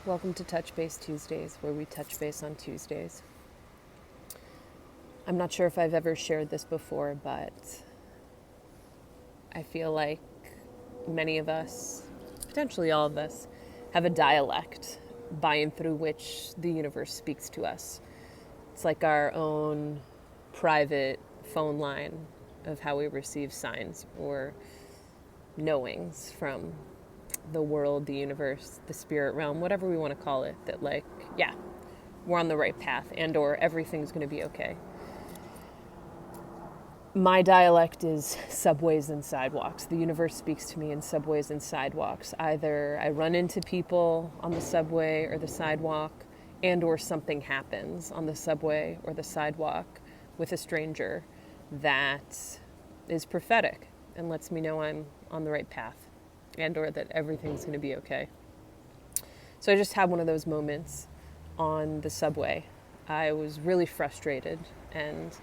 Welcome to Touch Base Tuesdays, where we touch base on Tuesdays. I'm not sure if I've ever shared this before, but I feel like many of us, potentially all of us, have a dialect by and through which the universe speaks to us. It's like our own private phone line of how we receive signs or knowings from the world, the universe, the spirit realm, whatever we want to call it, that we're on the right path and or everything's going to be okay. My dialect is subways and sidewalks. The universe speaks to me in subways and sidewalks. Either I run into people on the subway or the sidewalk and or something happens on the subway or the sidewalk with a stranger that is prophetic and lets me know I'm on the right path and or that everything's going to be okay. So I just had one of those moments on the subway. I was really frustrated and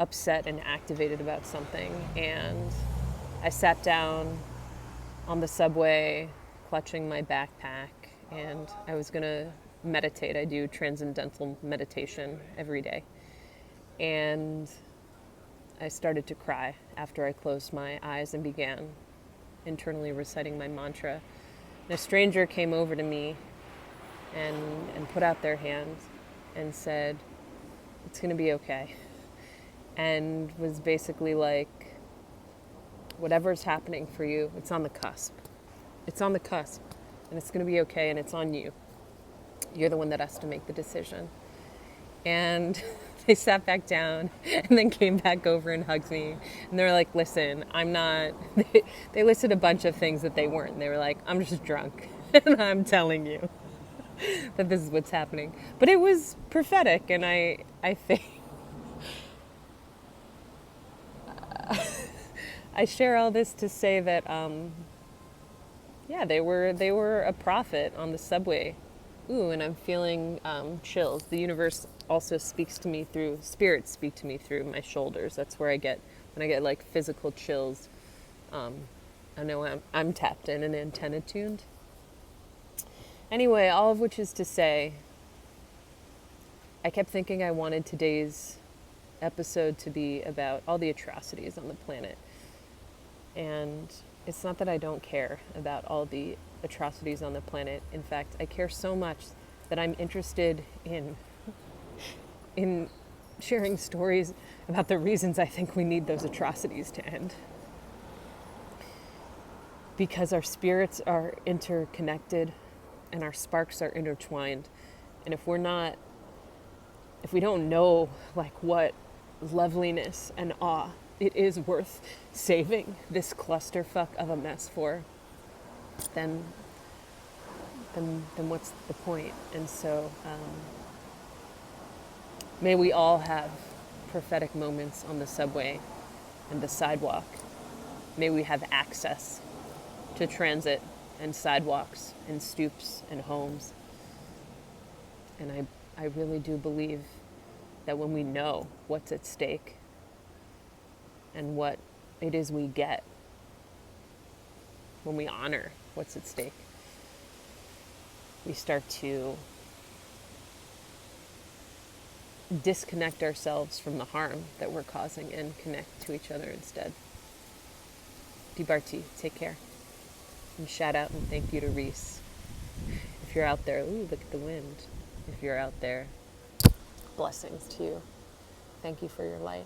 upset and activated about something, and I sat down on the subway clutching my backpack, and I was going to meditate. I do transcendental meditation every day. And I started to cry after I closed my eyes and began internally reciting my mantra. And a stranger came over to me and put out their hand and said, "It's going to be okay." And was basically like, whatever's happening for you, it's on the cusp. It's on the cusp, and it's going to be okay, and it's on you. You're the one that has to make the decision. And they sat back down and then came back over and hugged me. And they were like, "Listen, I'm not..." They listed a bunch of things that they weren't. They were like, "I'm just drunk, and I'm telling you that this is what's happening." But it was prophetic, and I think I share all this to say that, they were a prophet on the subway. Ooh, and I'm feeling chills. The universe also speaks to me through, spirits speak to me through my shoulders. That's where when I get like physical chills, I know I'm tapped in and antenna tuned. Anyway, all of which is to say, I kept thinking I wanted today's episode to be about all the atrocities on the planet. And it's not that I don't care about all the atrocities on the planet. In fact, I care so much that I'm interested in sharing stories about the reasons I think we need those atrocities to end. Because our spirits are interconnected and our sparks are intertwined. And if we don't know like what loveliness and awe it is worth saving this clusterfuck of a mess for, then what's the point? And so may we all have prophetic moments on the subway and the sidewalk. May we have access to transit and sidewalks and stoops and homes. And I really do believe that when we know what's at stake and what it is we get, when we honor what's at stake, we start to disconnect ourselves from the harm that we're causing and connect to each other instead. Dibarti, take care. And shout out and thank you to Reese. If you're out there, ooh, look at the wind. If you're out there, blessings to you. Thank you for your light.